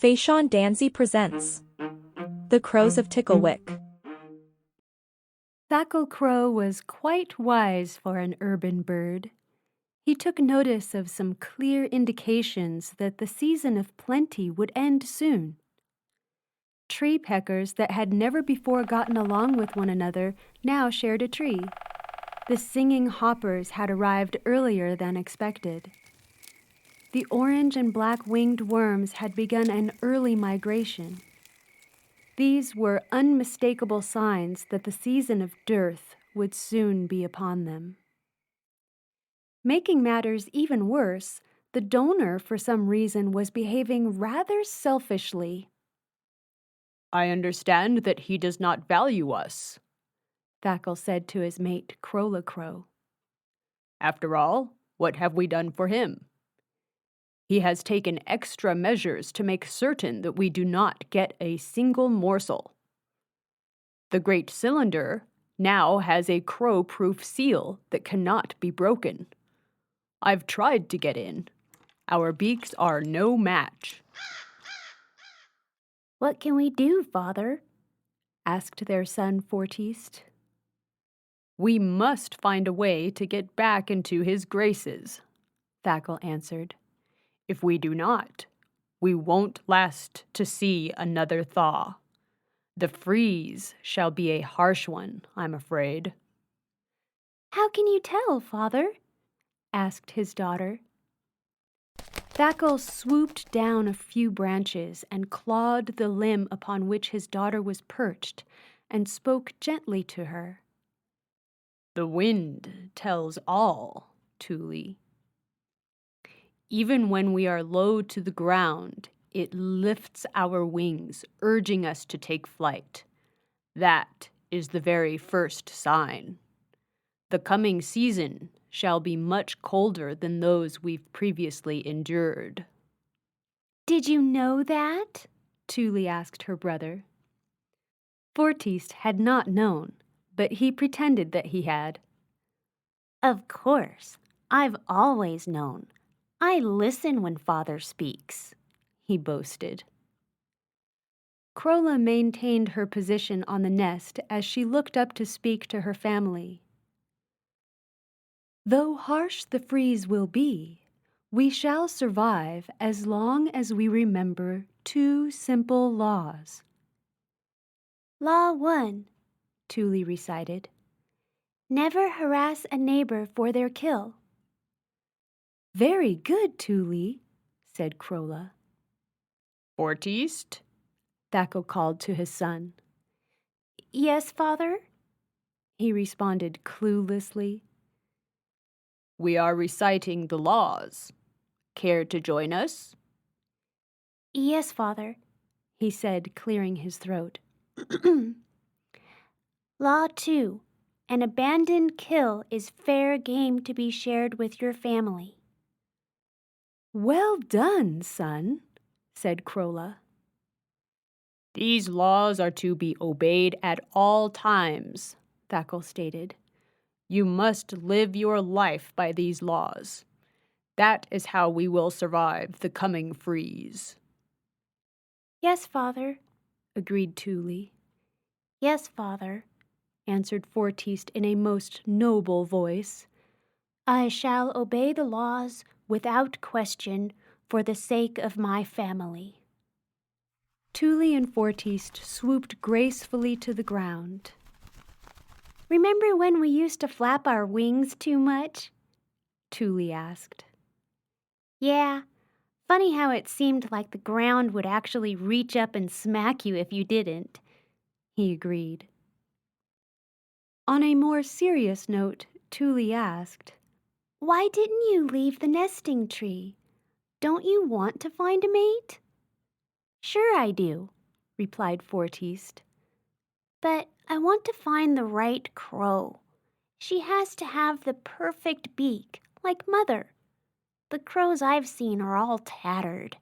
Phaishonne Danzie presents The Crows of Ticklewick. Thackle Crow was quite wise for an urban bird. He took notice of some clear indications that the season of plenty would end soon. Tree peckers that had never before gotten along with one another now shared a tree. The singing hoppers had arrived earlier than expected. The orange and black winged worms had begun an early migration. These were unmistakable signs that the season of dearth would soon be upon them. Making matters even worse, the donor, for some reason, was behaving rather selfishly. "I understand that he does not value us," Thackle said to his mate, Crola Crow. "After all, what have we done for him? He has taken extra measures to make certain that we do not get a single morsel. The great cylinder now has a crow-proof seal that cannot be broken. I've tried to get in. Our beaks are no match." "What can we do, Father?" asked their son Forteist. "We must find a way to get back into his graces," Thackle answered. "If we do not, we won't last to see another thaw. The freeze shall be a harsh one, I'm afraid." "How can you tell, Father?" asked his daughter. Thackle swooped down a few branches and clawed the limb upon which his daughter was perched and spoke gently to her. "The wind tells all, Toolie. Even when we are low to the ground, it lifts our wings, urging us to take flight. That is the very first sign. The coming season shall be much colder than those we've previously endured." "Did you know that?" Toolie asked her brother. Forteist had not known, but he pretended that he had. "Of course, I've always known. I listen when Father speaks," he boasted. Crola maintained her position on the nest as she looked up to speak to her family. "Though harsh the freeze will be, we shall survive as long as we remember two simple laws." "Law 1," Toolie recited. "Never harass a neighbor for their kill." "Very good, Toolie," said Crola. "Forteist?" Thackle called to his son. "Yes, Father?" He responded cluelessly. "We are reciting the laws. Care to join us?" "Yes, Father," he said, clearing his throat. "Law 2, an abandoned kill is fair game to be shared with your family." "Well done, son," said Crola. "These laws are to be obeyed at all times," Thackle stated. "You must live your life by these laws. That is how we will survive the coming freeze." "Yes, Father." Agreed Toolie. "Yes, Father," answered Forteist in a most noble voice. "I shall obey the laws without question for the sake of my family." Toolie and Forteist swooped gracefully to the ground. "Remember when we used to flap our wings too much?" Toolie asked. "Yeah, funny how it seemed like the ground would actually reach up and smack you if you didn't," he agreed. On a more serious note, Toolie asked, "Why didn't you leave the nesting tree? Don't you want to find a mate?" "Sure I do," replied Forteist. "But I want to find the right crow. She has to have the perfect beak, like Mother. The crows I've seen are all tattered."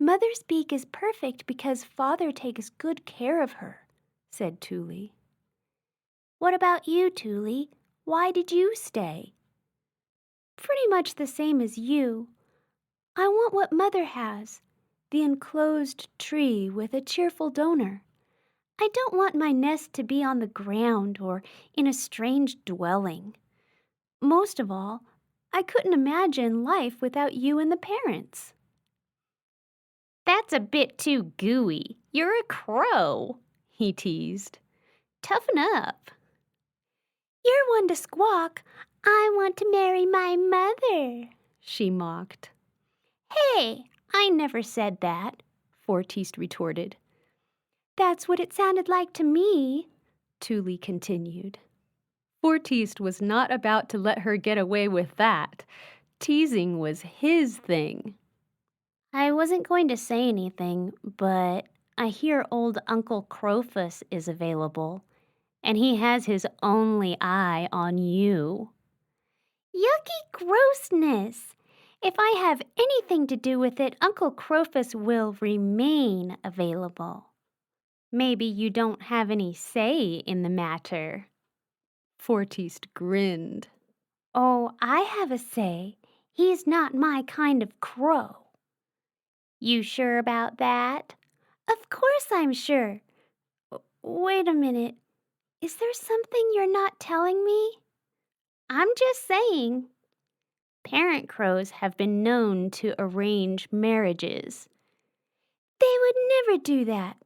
"Mother's beak is perfect because Father takes good care of her," said Toolie. "What about you, Toolie? Why did you stay?" "Pretty much the same as you. I want what Mother has, the enclosed tree with a cheerful donor. I don't want my nest to be on the ground or in a strange dwelling. Most of all, I couldn't imagine life without you and the parents." "That's a bit too gooey. You're a crow," he teased. "Toughen up." "You're one to squawk. I want to marry my mother," she mocked. "Hey, I never said that," Forteist retorted. "That's what it sounded like to me," Toolie continued. Forteist was not about to let her get away with that. Teasing was his thing. "I wasn't going to say anything, but I hear old Uncle Crowfus is available, and he has his only eye on you." "Yucky grossness! If I have anything to do with it, Uncle Crowfus will remain available." "Maybe you don't have any say in the matter." Forteist grinned. "Oh, I have a say. He's not my kind of crow." "You sure about that?" "Of course I'm sure. Wait a minute. Is there something you're not telling me?" "I'm just saying. Parent crows have been known to arrange marriages." "They would never do that,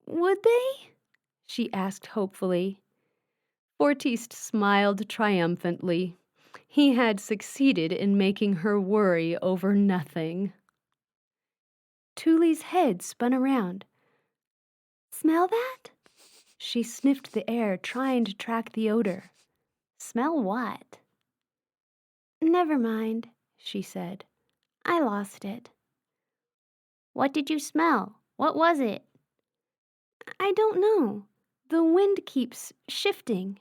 would they?" she asked hopefully. Forteist smiled triumphantly. He had succeeded in making her worry over nothing. Toolie's head spun around. "Smell that?" She sniffed the air, trying to track the odor. "Smell what?" "Never mind," she said. "I lost it." "What did you smell? What was it?" "I don't know. The wind keeps shifting,"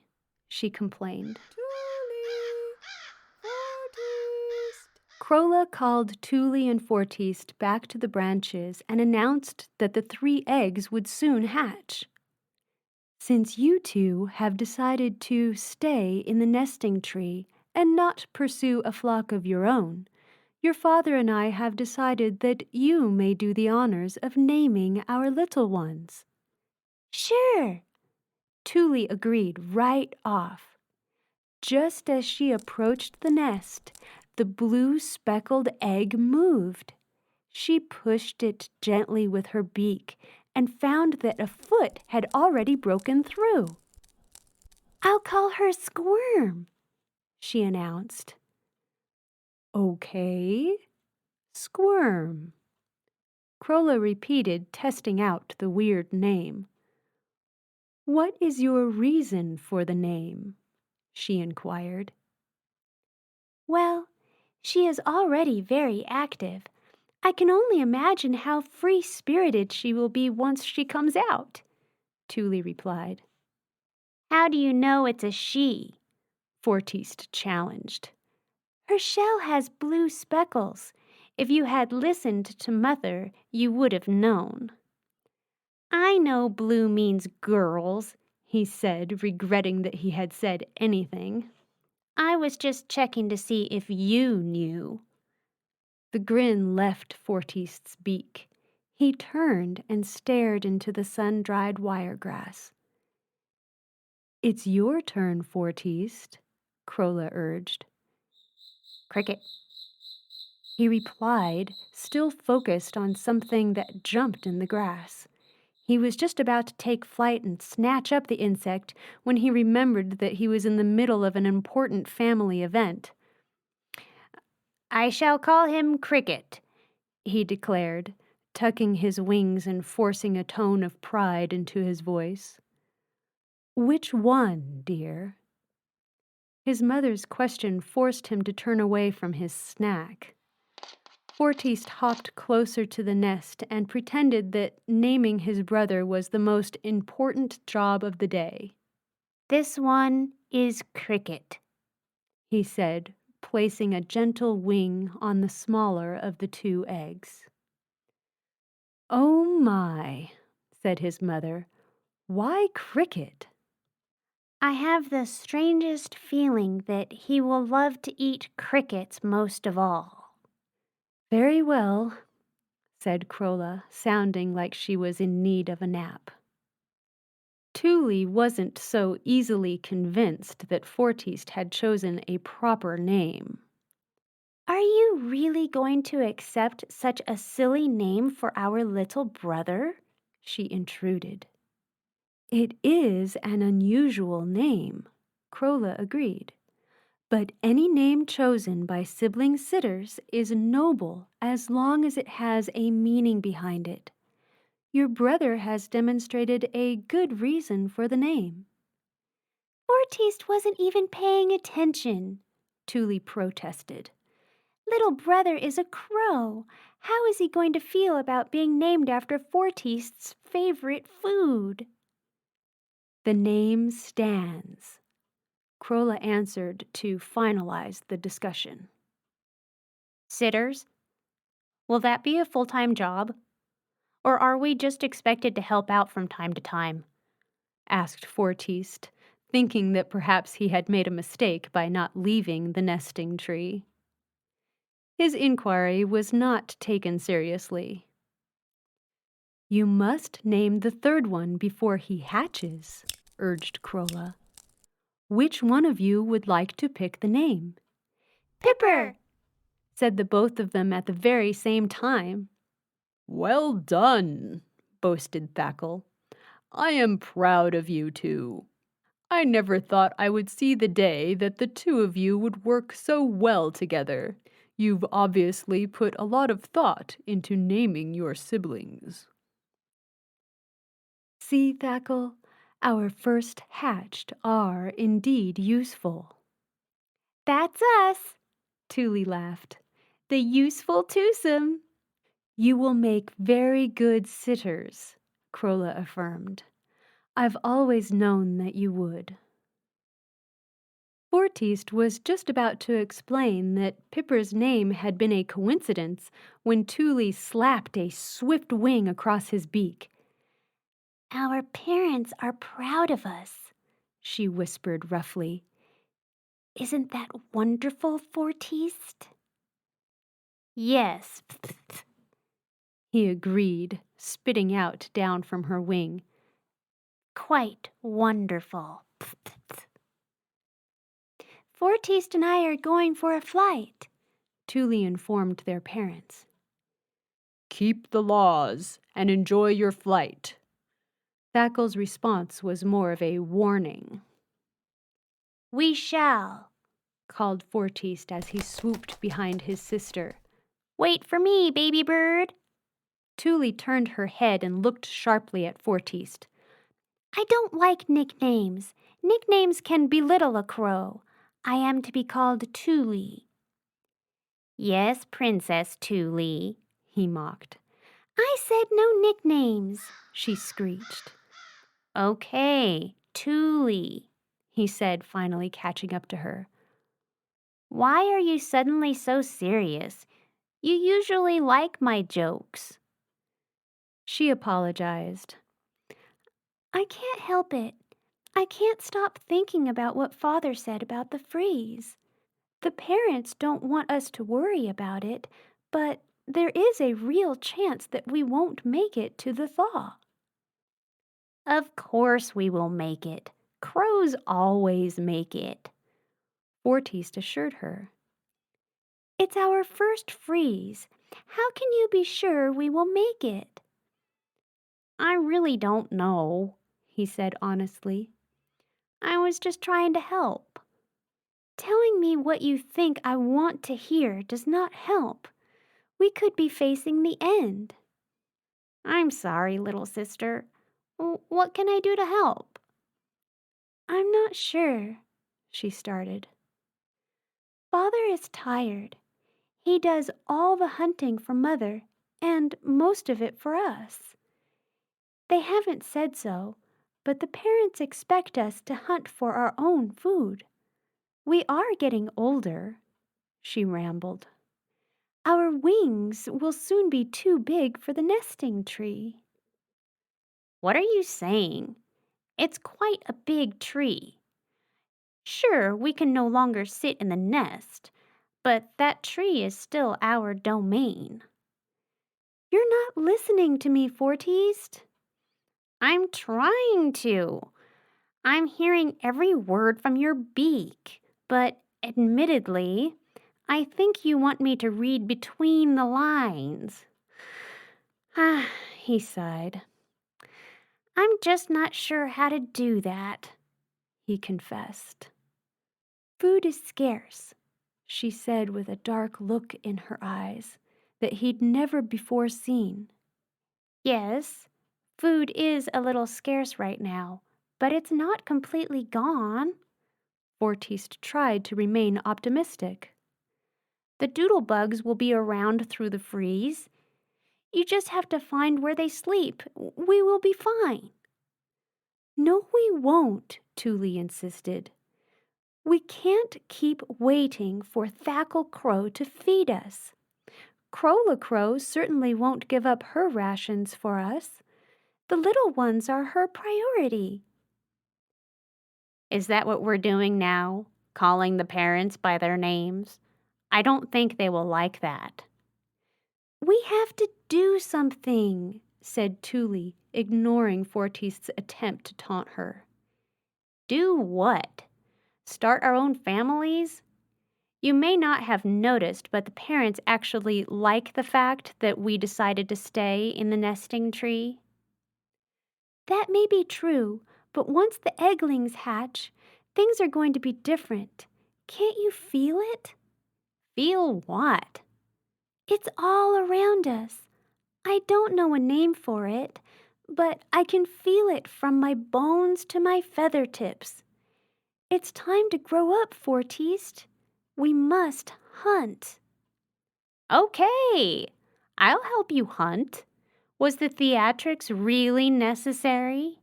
she complained. Crola called Toolie and Forteist back to the branches and announced that the 3 eggs would soon hatch. "Since you two have decided to stay in the nesting tree and not pursue a flock of your own, your father and I have decided that you may do the honors of naming our little ones." "Sure," Toolie agreed right off. Just as she approached the nest, the blue speckled egg moved. She pushed it gently with her beak and found that a foot had already broken through. "I'll call her Squirm," she announced. "Okay, Squirm," Crola repeated, testing out the weird name. "What is your reason for the name?" she inquired. "Well, she is already very active. I can only imagine how free-spirited she will be once she comes out," Toolie replied. "How do you know it's a she?" Forteist challenged. "Her shell has blue speckles. If you had listened to Mother, you would have known." "I know blue means girls," he said, regretting that he had said anything. "I was just checking to see if you knew." The grin left Forteist's beak. He turned and stared into the sun-dried wiregrass. "It's your turn, Forteist," Crola urged. "Cricket," he replied, still focused on something that jumped in the grass. He was just about to take flight and snatch up the insect when he remembered that he was in the middle of an important family event. "I shall call him Cricket," he declared, tucking his wings and forcing a tone of pride into his voice. "Which one, dear?" His mother's question forced him to turn away from his snack. Forteist hopped closer to the nest and pretended that naming his brother was the most important job of the day. "This one is Cricket," he said, placing a gentle wing on the smaller of the 2 eggs. "Oh my," said his mother. "Why Cricket?" "I have the strangest feeling that he will love to eat crickets most of all." "Very well," said Crola, sounding like she was in need of a nap. Toolie wasn't so easily convinced that Forteist had chosen a proper name. Are you really going to accept such a silly name for our little brother? She intruded. It is an unusual name, Crola agreed. But any name chosen by sibling sitters is noble as long as it has a meaning behind it. Your brother has demonstrated a good reason for the name. Forteist wasn't even paying attention, Toolie protested. Little brother is a crow. How is he going to feel about being named after Forteist's favorite food? The name stands, Crola answered to finalize the discussion. Sitters? Will that be a full-time job? Or are we just expected to help out from time to time? Asked Forteist, thinking that perhaps he had made a mistake by not leaving the nesting tree. His inquiry was not taken seriously. You must name the third one before he hatches, urged Crola. Which one of you would like to pick the name? Pipper, said the both of them at the very same time. Well done, boasted Thackle. I am proud of you two. I never thought I would see the day that the two of you would work so well together. You've obviously put a lot of thought into naming your siblings. See, Thackle, our first hatched are indeed useful. That's us, Toolie laughed. the useful twosome. You will make very good sitters, Crola affirmed. I've always known that you would. Forteist was just about to explain that Pipper's name had been a coincidence when Toolie slapped a swift wing across his beak. Our parents are proud of us, she whispered roughly. Isn't that wonderful, Forteist? Yes, he agreed, spitting out down from her wing. Quite wonderful. Forteist and I are going for a flight, Toolie informed their parents. Keep the laws and enjoy your flight. Thackle's response was more of a warning. We shall, called Forteist as he swooped behind his sister. Wait for me, baby bird. Toolie turned her head and looked sharply at Forteist. I don't like nicknames. Nicknames can belittle a crow. I am to be called Toolie. Yes, Princess Toolie, he mocked. I said no nicknames, she screeched. Okay, Toolie, he said, finally catching up to her. Why are you suddenly so serious? You usually like my jokes. She apologized. I can't help it. I can't stop thinking about what Father said about the freeze. The parents don't want us to worry about it, but there is a real chance that we won't make it to the thaw. Of course we will make it. Crows always make it, Forteist assured her. It's our first freeze. How can you be sure we will make it? I really don't know, he said honestly. I was just trying to help. Telling me what you think I want to hear does not help. We could be facing the end. I'm sorry, little sister. What can I do to help? I'm not sure, she started. Father is tired. He does all the hunting for Mother, and most of it for us. They haven't said so, but the parents expect us to hunt for our own food. We are getting older, she rambled. Our wings will soon be too big for the nesting tree. What are you saying? It's quite a big tree. Sure, we can no longer sit in the nest, but that tree is still our domain. You're not listening to me, Forteist. I'm trying to. I'm hearing every word from your beak, but admittedly, I think you want me to read between the lines. Ah, he sighed. I'm just not sure how to do that, he confessed. Food is scarce, she said with a dark look in her eyes that he'd never before seen. Yes, food is a little scarce right now, but it's not completely gone. Forteist tried to remain optimistic. The doodlebugs will be around through the freeze. You just have to find where they sleep. We will be fine. No, we won't, Toolie insisted. We can't keep waiting for Thackle Crow to feed us. Crola Crow certainly won't give up her rations for us. The little ones are her priority. Is that what we're doing now? Calling the parents by their names? I don't think they will like that. We have to do something, said Toolie, ignoring Forteist's attempt to taunt her. Do what? Start our own families? You may not have noticed, but the parents actually like the fact that we decided to stay in the nesting tree. That may be true, but once the egglings hatch, things are going to be different. Can't you feel it? Feel what? It's all around us. I don't know a name for it, but I can feel it from my bones to my feather tips. It's time to grow up, Forteist. We must hunt. Okay, I'll help you hunt. Was the theatrics really necessary?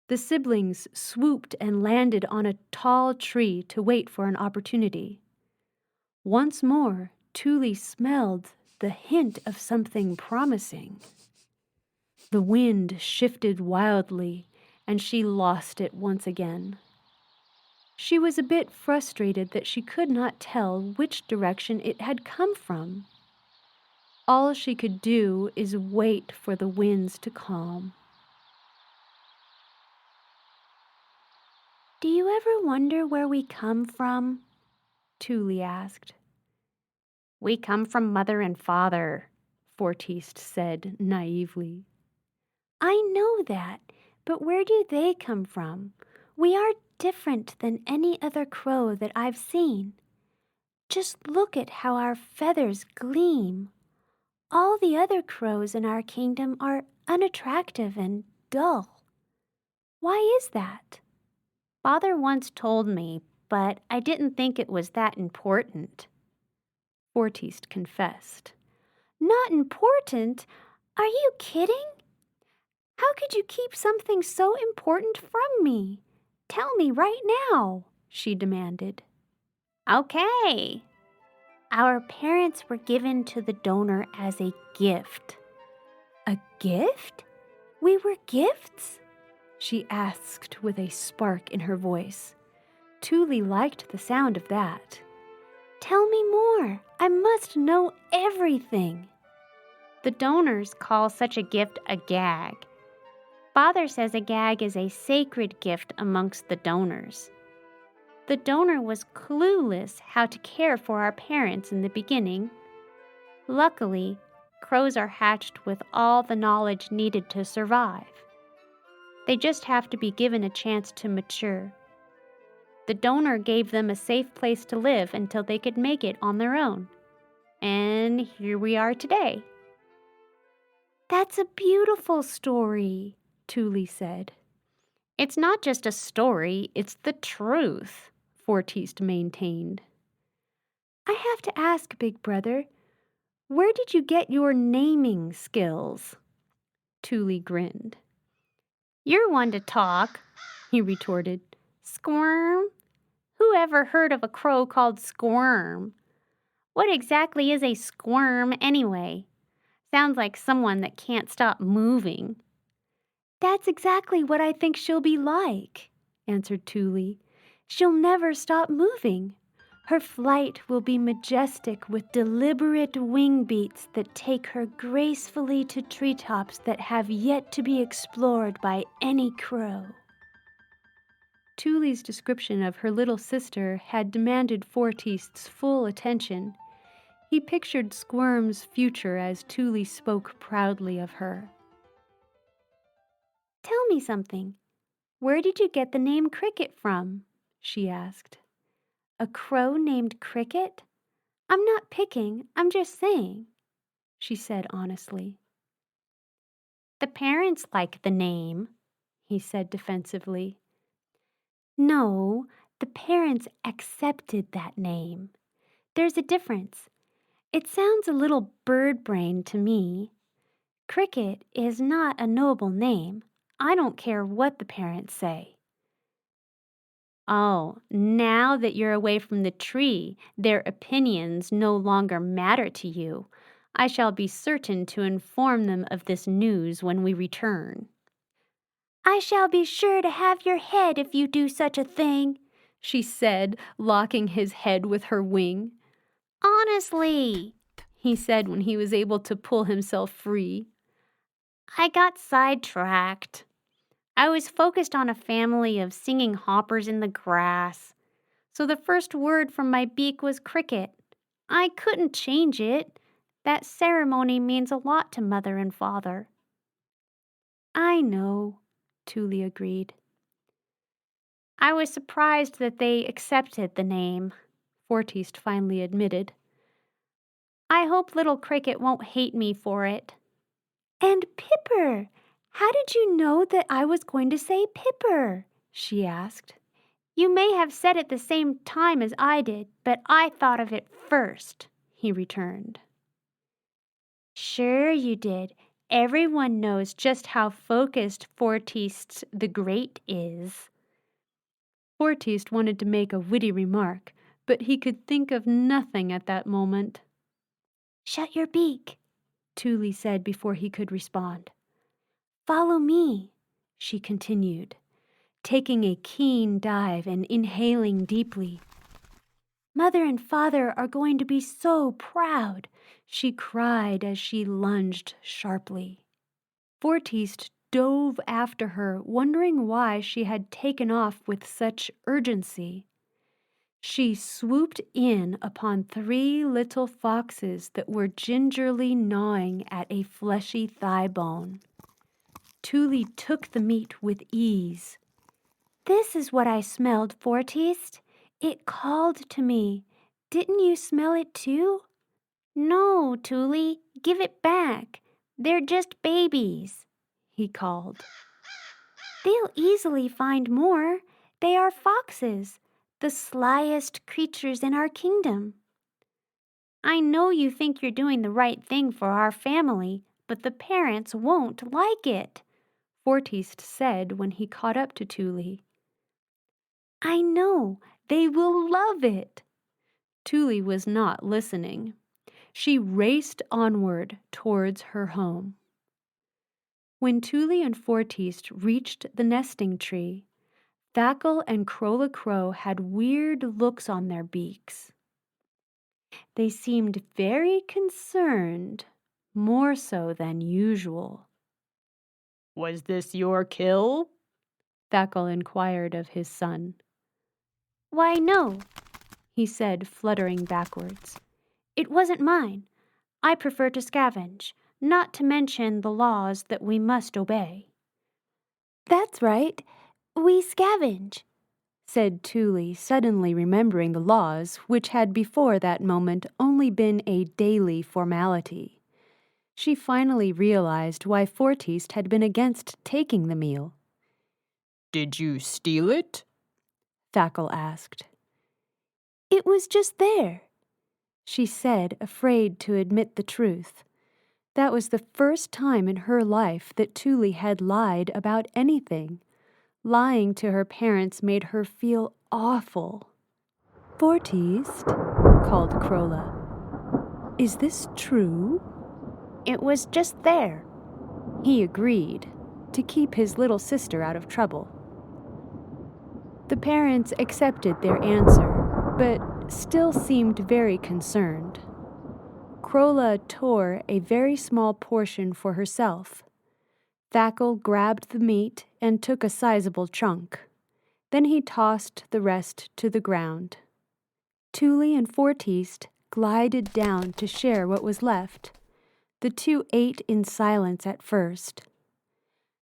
The siblings swooped and landed on a tall tree to wait for an opportunity. Once more, Toolie smelled the hint of something promising. The wind shifted wildly, and she lost it once again. She was a bit frustrated that she could not tell which direction it had come from. All she could do is wait for the winds to calm. Do you ever wonder where we come from? Toolie asked. We come from Mother and Father, Forteist said naively. I know that, but where do they come from? We are different than any other crow that I've seen. Just look at how our feathers gleam. All the other crows in our kingdom are unattractive and dull. Why is that? Father once told me, but I didn't think it was that important. Forteist confessed. Not important? Are you kidding? How could you keep something so important from me? Tell me right now, she demanded. Okay. Our parents were given to the donor as a gift. A gift? We were gifts? She asked with a spark in her voice. Toolie liked the sound of that. Tell me more. I must know everything. The donors call such a gift a gag. Father says a gag is a sacred gift amongst the donors. The donor was clueless how to care for our parents in the beginning. Luckily, crows are hatched with all the knowledge needed to survive. They just have to be given a chance to mature. The donor gave them a safe place to live until they could make it on their own. And here we are today. That's a beautiful story, Toolie said. It's not just a story, it's the truth, Forteist maintained. I have to ask, Big Brother, where did you get your naming skills? Toolie grinned. You're one to talk, he retorted. Squirm? Who ever heard of a crow called Squirm? What exactly is a squirm anyway? Sounds like someone that can't stop moving. That's exactly what I think she'll be like, answered Toolie. She'll never stop moving. Her flight will be majestic with deliberate wing beats that take her gracefully to treetops that have yet to be explored by any crow. Toolie's description of her little sister had demanded Forteist's full attention. He pictured Squirm's future as Toolie spoke proudly of her. Tell me something. Where did you get the name Cricket from? She asked. A crow named Cricket? I'm not picking, I'm just saying, she said honestly. The parents like the name, he said defensively. No, the parents accepted that name. There's a difference. It sounds a little bird-brained to me. Cricket is not a noble name. I don't care what the parents say. Oh, now that you're away from the tree, their opinions no longer matter to you. I shall be certain to inform them of this news when we return. I shall be sure to have your head if you do such a thing, she said, locking his head with her wing. Honestly, he said when he was able to pull himself free. I got sidetracked. I was focused on a family of singing hoppers in the grass. So the first word from my beak was cricket. I couldn't change it. That ceremony means a lot to Mother and Father. I know, Toolie agreed. I was surprised that they accepted the name, Forteist finally admitted. I hope little Cricket won't hate me for it. And Pipper! How did you know that I was going to say Pipper? She asked. You may have said it the same time as I did, but I thought of it first, he returned. Sure you did. Everyone knows just how focused Forteist the Great is. Forteist wanted to make a witty remark, but he could think of nothing at that moment. Shut your beak, Toolie said before he could respond. Follow me, she continued, taking a keen dive and inhaling deeply. Mother and Father are going to be so proud, she cried as she lunged sharply. Forteist dove after her, wondering why she had taken off with such urgency. She swooped in upon 3 little foxes that were gingerly gnawing at a fleshy thigh bone. Toolie took the meat with ease. This is what I smelled, Forteist. It called to me. Didn't you smell it too? No, Toolie, give it back. They're just babies, he called. They'll easily find more. They are foxes, the slyest creatures in our kingdom. I know you think you're doing the right thing for our family, but the parents won't like it, Forteist said when he caught up to Toolie. I know. They will love it. Toolie was not listening. She raced onward towards her home. When Toolie and Forteist reached the nesting tree, Thackle and Crola Crow had weird looks on their beaks. They seemed very concerned, more so than usual. Was this your kill? Thackle inquired of his son. Why, no, he said, fluttering backwards. It wasn't mine. I prefer to scavenge, not to mention the laws that we must obey. That's right. We scavenge, said Toolie, suddenly remembering the laws, which had before that moment only been a daily formality. She finally realized why Forteist had been against taking the meal. Did you steal it? Thackle asked. It was just there, she said, afraid to admit the truth. That was the first time in her life that Toolie had lied about anything. Lying to her parents made her feel awful. Forteist, called Crola. Is this true? It was just there, he agreed, to keep his little sister out of trouble. The parents accepted their answer, but still seemed very concerned. Crola tore a very small portion for herself. Thackle grabbed the meat and took a sizable chunk. Then he tossed the rest to the ground. Toolie and Forteist glided down to share what was left. The two ate in silence at first.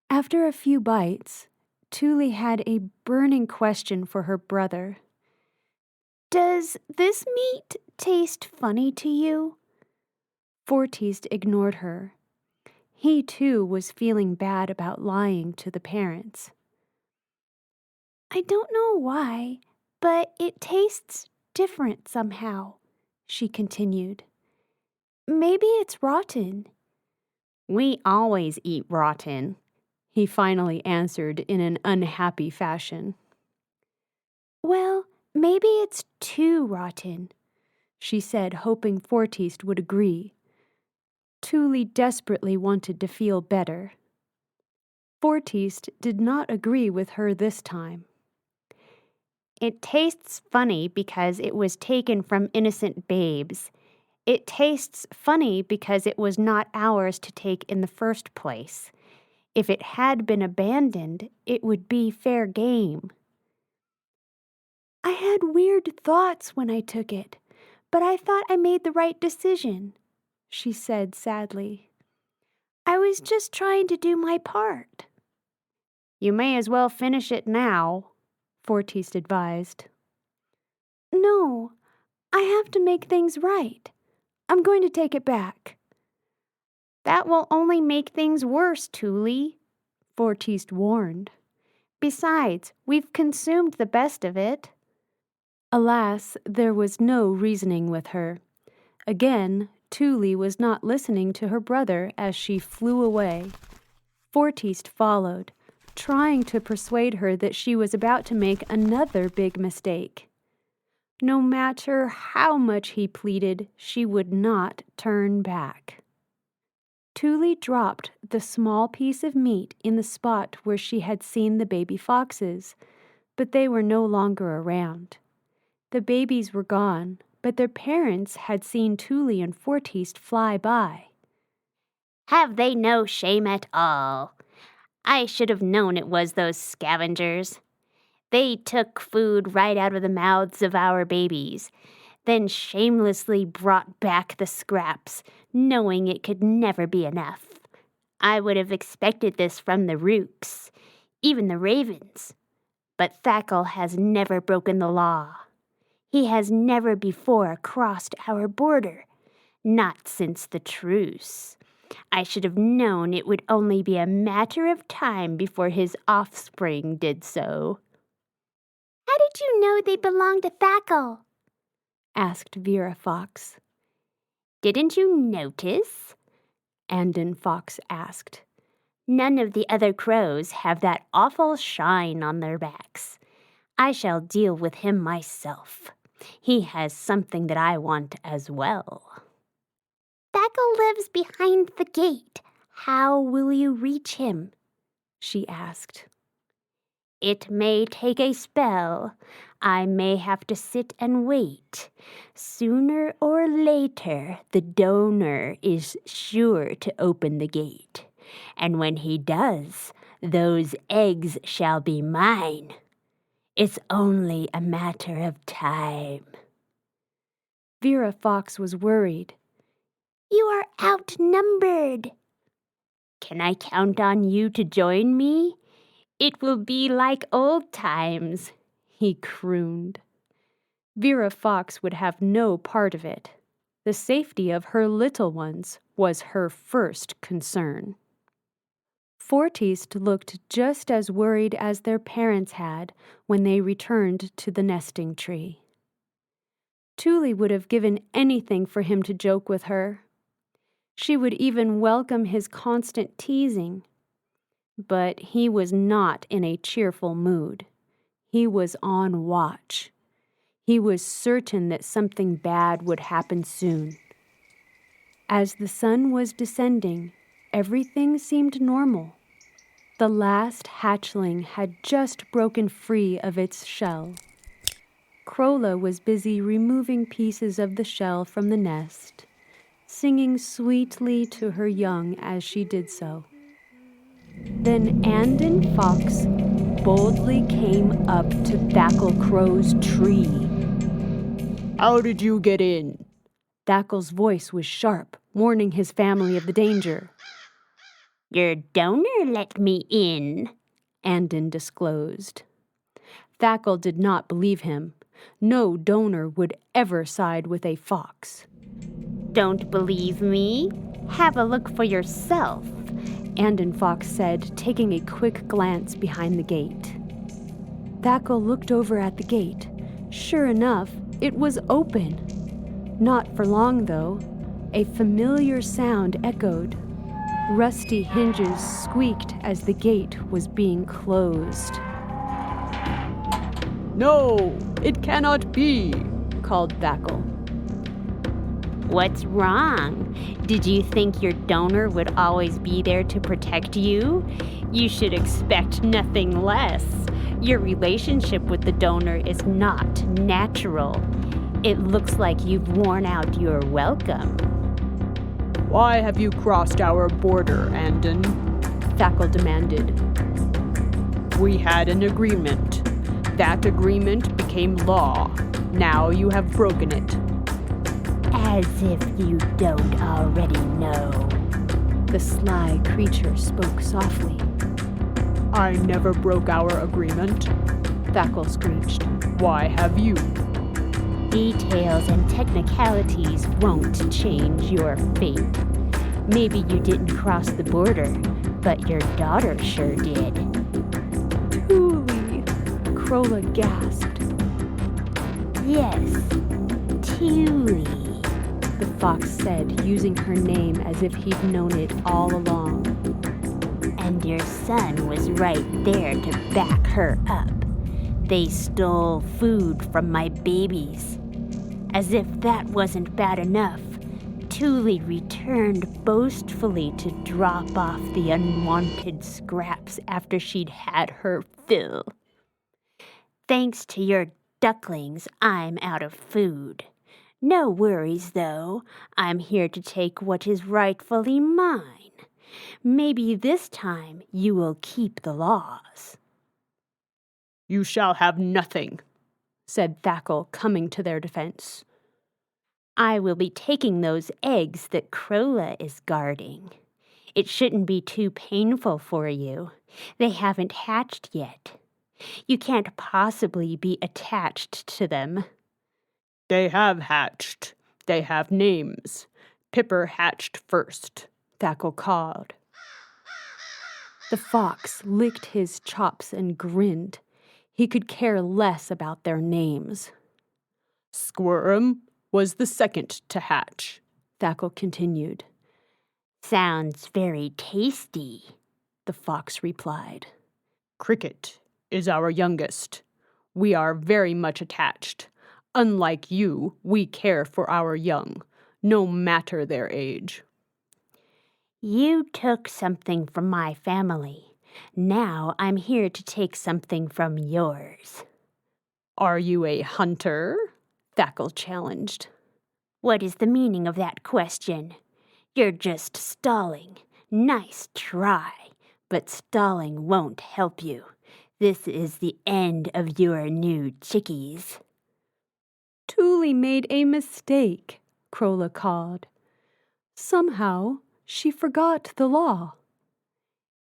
After a few bites, Toolie had a burning question for her brother. Does this meat taste funny to you? Forteist ignored her. He, too, was feeling bad about lying to the parents. I don't know why, but it tastes different somehow, she continued. Maybe it's rotten. We always eat rotten, he finally answered in an unhappy fashion. Well, maybe it's too rotten, she said, hoping Forteist would agree. Toolie desperately wanted to feel better. Forteist did not agree with her this time. It tastes funny because it was taken from innocent babes. It tastes funny because it was not ours to take in the first place. If it had been abandoned, it would be fair game. I had weird thoughts when I took it, but I thought I made the right decision, she said sadly. I was just trying to do my part. You may as well finish it now, Forteist advised. No, I have to make things right. I'm going to take it back. That will only make things worse, Toolie, Forteist warned. Besides, we've consumed the best of it. Alas, there was no reasoning with her. Again, Toolie was not listening to her brother as she flew away. Forteist followed, trying to persuade her that she was about to make another big mistake. No matter how much he pleaded, she would not turn back. Toolie dropped the small piece of meat in the spot where she had seen the baby foxes, but they were no longer around. The babies were gone, but their parents had seen Toolie and Forteist fly by. Have they no shame at all? I should have known it was those scavengers. They took food right out of the mouths of our babies, then shamelessly brought back the scraps, knowing it could never be enough. I would have expected this from the rooks, even the ravens. But Thackle has never broken the law. He has never before crossed our border, not since the truce. I should have known it would only be a matter of time before his offspring did so. How did you know they belonged to Thackle? Asked Vera Fox. Didn't you notice? Andon Fox asked. None of the other crows have that awful shine on their backs. I shall deal with him myself. He has something that I want as well. Thackle lives behind the gate. How will you reach him? She asked. It may take a spell. I may have to sit and wait. Sooner or later, the donor is sure to open the gate. And when he does, those eggs shall be mine. It's only a matter of time. Vera Fox was worried. You are outnumbered. Can I count on you to join me? It will be like old times, he crooned. Vera Fox would have no part of it. The safety of her little ones was her first concern. Forteist looked just as worried as their parents had when they returned to the nesting tree. Toolie would have given anything for him to joke with her. She would even welcome his constant teasing. But he was not in a cheerful mood. He was on watch. He was certain that something bad would happen soon. As the sun was descending, everything seemed normal. The last hatchling had just broken free of its shell. Crola was busy removing pieces of the shell from the nest, singing sweetly to her young as she did so. Then Andon Fox boldly came up to Thackle Crow's tree. How did you get in? Thackle's voice was sharp, warning his family of the danger. Your donor let me in, Andon disclosed. Thackle did not believe him. No donor would ever side with a fox. Don't believe me? Have a look for yourself, Andon Fox said, taking a quick glance behind the gate. Thackle looked over at the gate. Sure enough, it was open. Not for long, though. A familiar sound echoed. Rusty hinges squeaked as the gate was being closed. No, it cannot be, called Thackle. What's wrong? Did you think your donor would always be there to protect you? You should expect nothing less. Your relationship with the donor is not natural. It looks like you've worn out your welcome. Why have you crossed our border, Andon? Thackle demanded. We had an agreement. That agreement became law. Now you have broken it. As if you don't already know. The sly creature spoke softly. I never broke our agreement, Thackle screeched. Why have you? Details and technicalities won't change your fate. Maybe you didn't cross the border, but your daughter sure did. Toolie, Crola gasped. Yes, Toolie, the fox said, using her name as if he'd known it all along. And your son was right there to back her up. They stole food from my babies. As if that wasn't bad enough, Toolie returned boastfully to drop off the unwanted scraps after she'd had her fill. Thanks to your ducklings, I'm out of food. No worries, though. I'm here to take what is rightfully mine. Maybe this time you will keep the laws. You shall have nothing, said Thackle, coming to their defense. I will be taking those eggs that Crola is guarding. It shouldn't be too painful for you. They haven't hatched yet. You can't possibly be attached to them. They have hatched. They have names. Pipper hatched first, Thackle cawed. The fox licked his chops and grinned. He could care less about their names. Squirm was the second to hatch, Thackle continued. Sounds very tasty, the fox replied. Cricket is our youngest. We are very much attached. Unlike you, we care for our young, no matter their age. You took something from my family. Now I'm here to take something from yours. Are you a hunter? Thackle challenged. What is the meaning of that question? You're just stalling. Nice try, but stalling won't help you. This is the end of your new chickies. Toolie made a mistake, Crola cawed. Somehow, she forgot the law.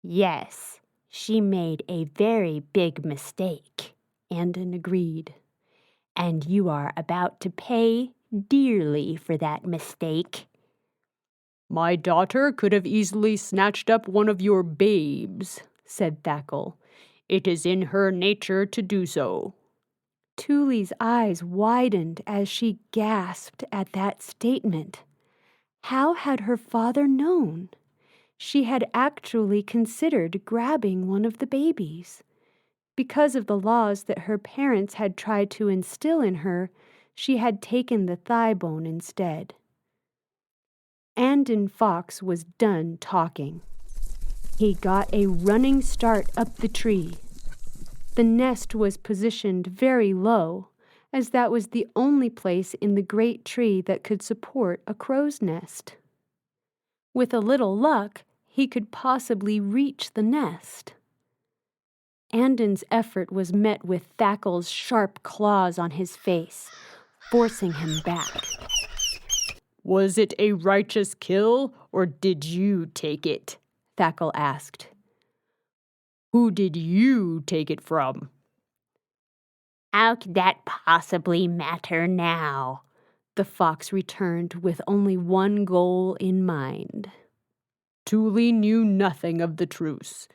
Yes, she made a very big mistake, Andon agreed. And you are about to pay dearly for that mistake. My daughter could have easily snatched up one of your babes, said Thackle. It is in her nature to do so. Toolie's eyes widened as she gasped at that statement. How had her father known? She had actually considered grabbing one of the babies. Because of the laws that her parents had tried to instill in her, she had taken the thigh bone instead. Andon Fox was done talking. He got a running start up the tree. The nest was positioned very low, as that was the only place in the great tree that could support a crow's nest. With a little luck, he could possibly reach the nest. Andon's effort was met with Thackel's sharp claws on his face, forcing him back. Was it a righteous kill, or did you take it? Thackel asked. Who did you take it from? How could that possibly matter now? The fox returned with only one goal in mind. Toolie knew nothing of the truce.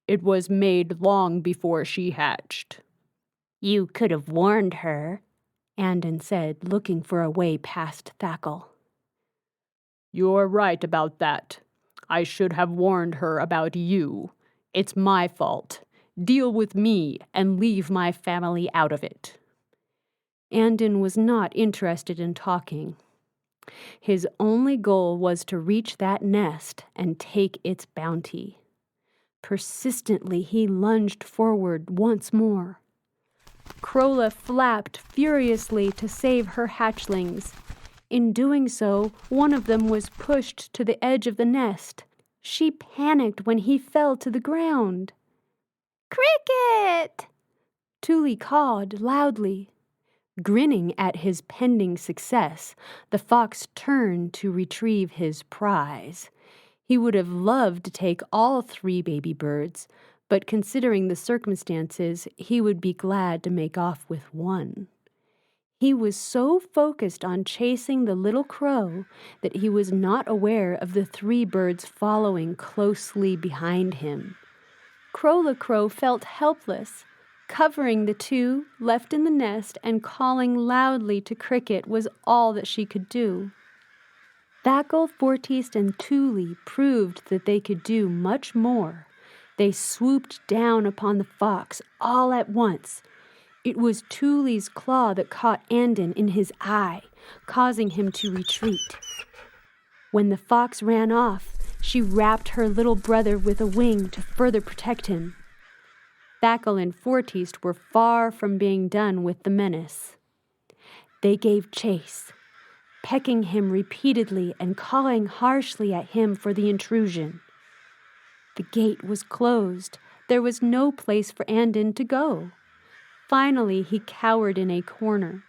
It was made long before she hatched. You could have warned her, Andon said, looking for a way past Thackel. You're right about that. I should have warned her about you. It's my fault. Deal with me and leave my family out of it. Andon was not interested in talking. His only goal was to reach that nest and take its bounty. Persistently, he lunged forward once more. Crola flapped furiously to save her hatchlings. In doing so, one of them was pushed to the edge of the nest. She panicked when he fell to the ground. Cricket! Toolie called loudly. Grinning at his pending success, the fox turned to retrieve his prize. He would have loved to take all 3 baby birds, but considering the circumstances, he would be glad to make off with one. He was so focused on chasing the little crow that he was not aware of the 3 birds following closely behind him. Crola Crow felt helpless. Covering the 2 left in the nest and calling loudly to Cricket was all that she could do. Thackel, Forteist, and Toolie proved that they could do much more. They swooped down upon the fox all at once. It was Toolie's claw that caught Andon in his eye, causing him to retreat. When the fox ran off, she wrapped her little brother with a wing to further protect him. Thackel and Forteist were far from being done with the menace. They gave chase, pecking him repeatedly and calling harshly at him for the intrusion. The gate was closed. There was no place for Andon to go. Finally, he cowered in a corner.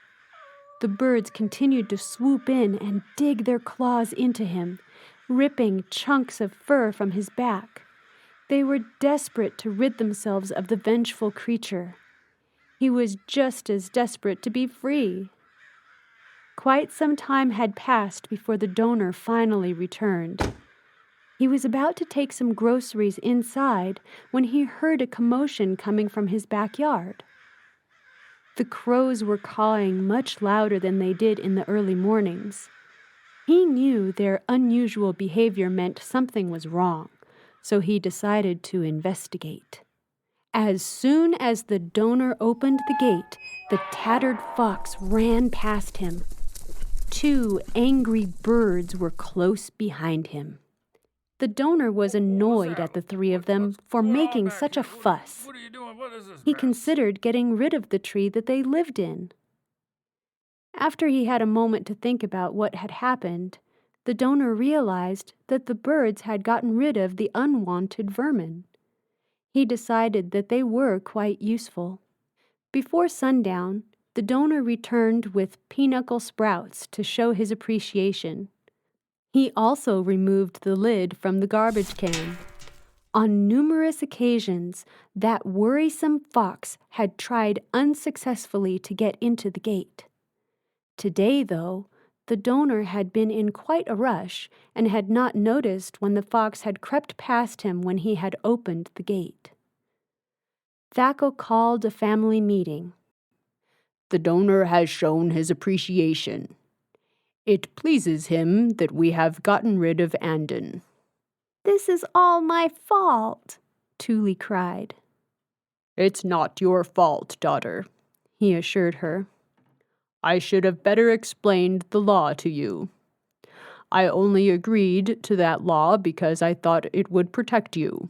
The birds continued to swoop in and dig their claws into him, ripping chunks of fur from his back. They were desperate to rid themselves of the vengeful creature. He was just as desperate to be free. Quite some time had passed before the donor finally returned. He was about to take some groceries inside when he heard a commotion coming from his backyard. The crows were cawing much louder than they did in the early mornings. He knew their unusual behavior meant something was wrong, so he decided to investigate. As soon as the donor opened the gate, the tattered fox ran past him. 2 angry birds were close behind him. The donor was annoyed at the 3 of them for making such a fuss. What are you doing? What is this? He considered getting rid of the tree that they lived in. After he had a moment to think about what had happened, the donor realized that the birds had gotten rid of the unwanted vermin. He decided that they were quite useful. Before sundown, the donor returned with pinochle sprouts to show his appreciation. He also removed the lid from the garbage can. On numerous occasions, that worrisome fox had tried unsuccessfully to get into the gate. Today, though, the donor had been in quite a rush and had not noticed when the fox had crept past him when he had opened the gate. Thackel called a family meeting. The donor has shown his appreciation. It pleases him that we have gotten rid of Andon. "This is all my fault," Toolie cried. It's not your fault, daughter, he assured her. I should have better explained the law to you. I only agreed to that law because I thought it would protect you.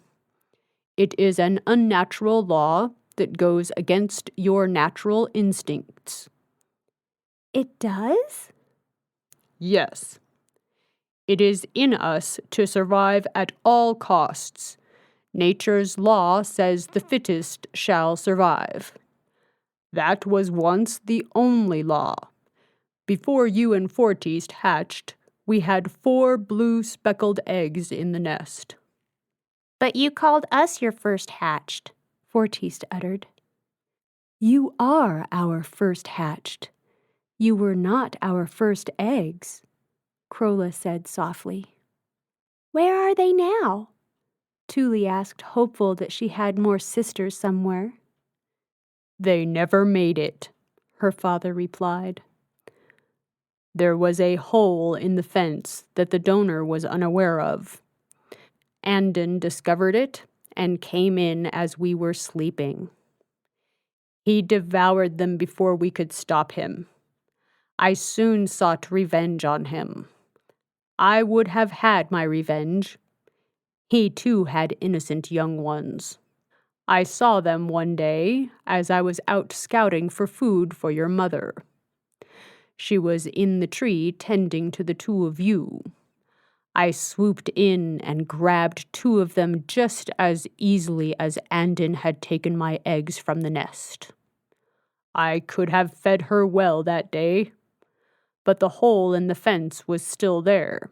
It is an unnatural law that goes against your natural instincts. It does? Yes. It is in us to survive at all costs. Nature's law says the fittest shall survive. That was once the only law. Before you and Forteist hatched, we had 4 blue speckled eggs in the nest. But you called us your first hatched, Forteist uttered. You are our first hatched. You were not our first eggs, Crola said softly. Where are they now? Toolie asked, hopeful that she had more sisters somewhere. They never made it, her father replied. There was a hole in the fence that the donor was unaware of. Andon discovered it and came in as we were sleeping. He devoured them before we could stop him. I soon sought revenge on him. I would have had my revenge. He too had innocent young ones. I saw them one day as I was out scouting for food for your mother. She was in the tree tending to the 2 of you. I swooped in and grabbed 2 of them just as easily as Andon had taken my eggs from the nest. I could have fed her well that day, but the hole in the fence was still there.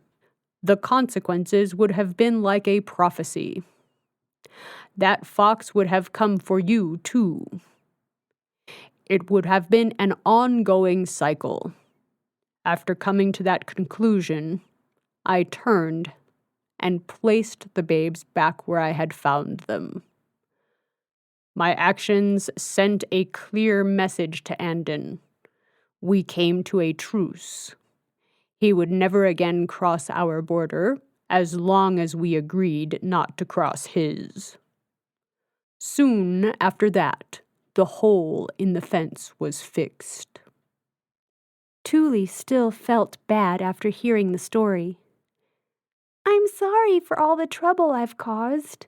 The consequences would have been like a prophecy. That fox would have come for you, too. It would have been an ongoing cycle. After coming to that conclusion, I turned and placed the babes back where I had found them. My actions sent a clear message to Andon. We came to a truce. He would never again cross our border as long as we agreed not to cross his. Soon after that, the hole in the fence was fixed. Toolie still felt bad after hearing the story. I'm sorry for all the trouble I've caused.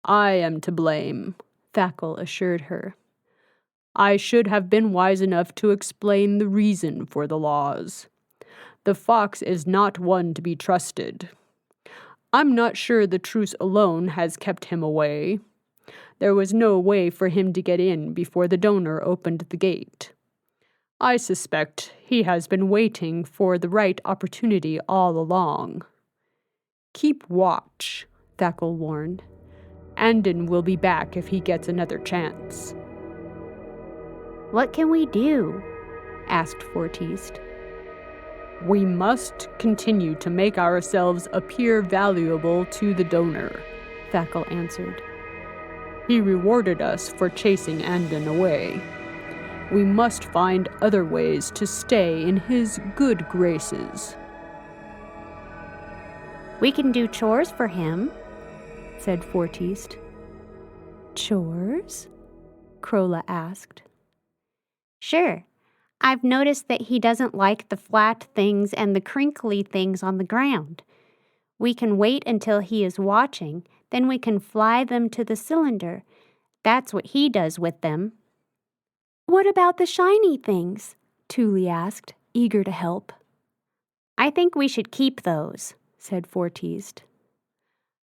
I am to blame, Thackle assured her. I should have been wise enough to explain the reason for the laws. The fox is not one to be trusted. I'm not sure the truce alone has kept him away. There was no way for him to get in before the donor opened the gate. I suspect he has been waiting for the right opportunity all along. Keep watch, Thackle warned. Andon will be back if he gets another chance. what can we do? Asked Forteist. We must continue to make ourselves appear valuable to the donor, Thackle answered. He rewarded us for chasing Andon away. We must find other ways to stay in his good graces. We can do chores for him, said Forteist. Chores? Crola asked. Sure. I've noticed that he doesn't like the flat things and the crinkly things on the ground. We can wait until he is watching, then we can fly them to the cylinder. That's what he does with them. What about the shiny things? Toolie asked, eager to help. I think we should keep those, said Forteist.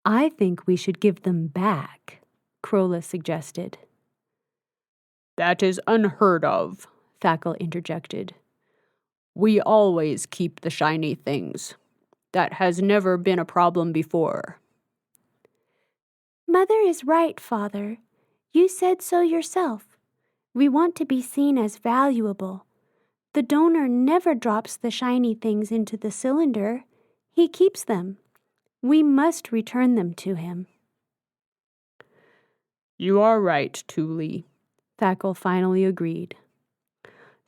I think we should give them back, Crola suggested. That is unheard of, Thackle interjected. We always keep the shiny things. That has never been a problem before. Mother is right, Father. You said so yourself. We want to be seen as valuable. The donor never drops the shiny things into the cylinder. He keeps them. We must return them to him. You are right, Toolie, Thackle finally agreed.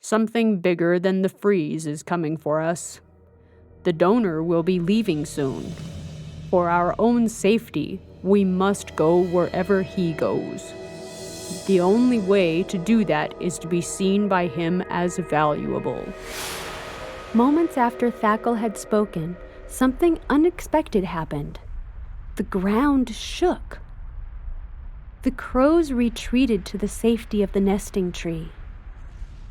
Something bigger than the freeze is coming for us. The donor will be leaving soon. For our own safety, we must go wherever he goes. The only way to do that is to be seen by him as valuable. Moments after Thackle had spoken, something unexpected happened. The ground shook. The crows retreated to the safety of the nesting tree.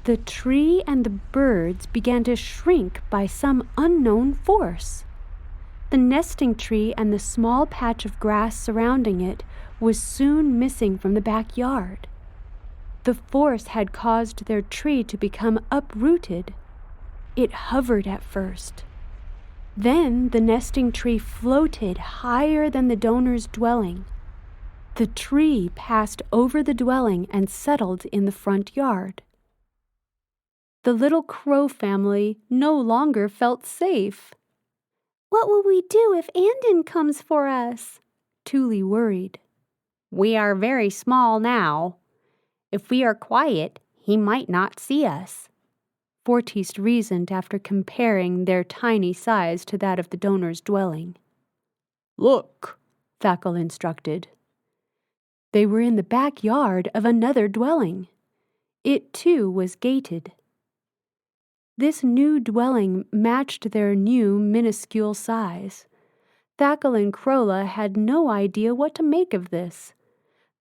The tree and the birds began to shrink by some unknown force. The nesting tree and the small patch of grass surrounding it was soon missing from the backyard. The force had caused their tree to become uprooted. It hovered at first. Then the nesting tree floated higher than the donor's dwelling. The tree passed over the dwelling and settled in the front yard. The little crow family no longer felt safe. What will we do if Andon comes for us? Toolie worried. We are very small now. If we are quiet, he might not see us. Forteist reasoned after comparing their tiny size to that of the donor's dwelling. Look, Thackle instructed. They were in the backyard of another dwelling. It, too, was gated. This new dwelling matched their new minuscule size. Thackle and Crola had no idea what to make of this.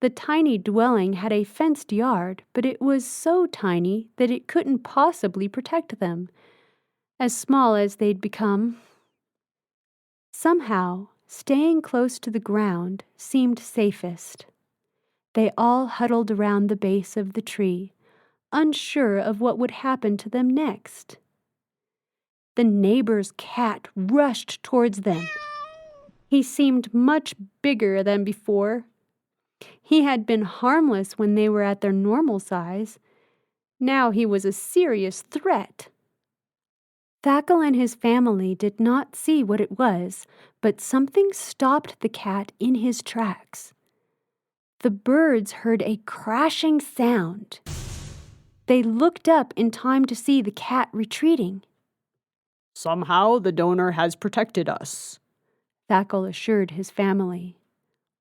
The tiny dwelling had a fenced yard, but it was so tiny that it couldn't possibly protect them, as small as they'd become. Somehow, staying close to the ground seemed safest. They all huddled around the base of the tree, unsure of what would happen to them next. The neighbor's cat rushed towards them. He seemed much bigger than before. He had been harmless when they were at their normal size. Now he was a serious threat. Thackle and his family did not see what it was, but something stopped the cat in his tracks. The birds heard a crashing sound. They looked up in time to see the cat retreating. somehow the donor has protected us, Thackle assured his family.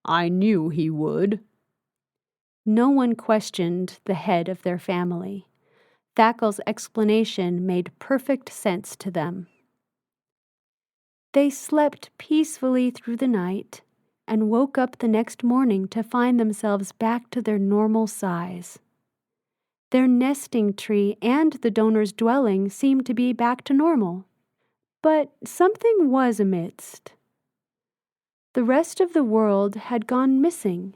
I knew he would. No one questioned the head of their family. Thackle's explanation made perfect sense to them. They slept peacefully through the night and woke up the next morning to find themselves back to their normal size. Their nesting tree and the donor's dwelling seemed to be back to normal. But something was amidst. The rest of the world had gone missing.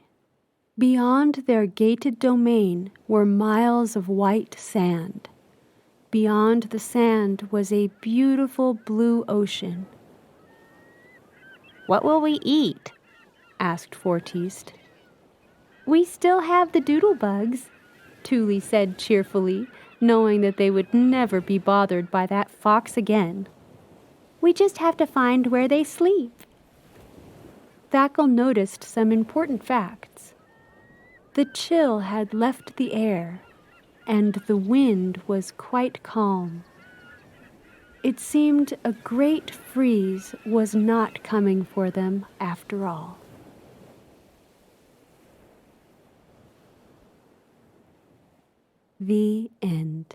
Beyond their gated domain were miles of white sand. Beyond the sand was a beautiful blue ocean. What will we eat? Asked Forteist. We still have the doodlebugs, Toolie said cheerfully, knowing that they would never be bothered by that fox again. We just have to find where they sleep. Thackle noticed some important facts. The chill had left the air, and the wind was quite calm. It seemed a great freeze was not coming for them after all. The end.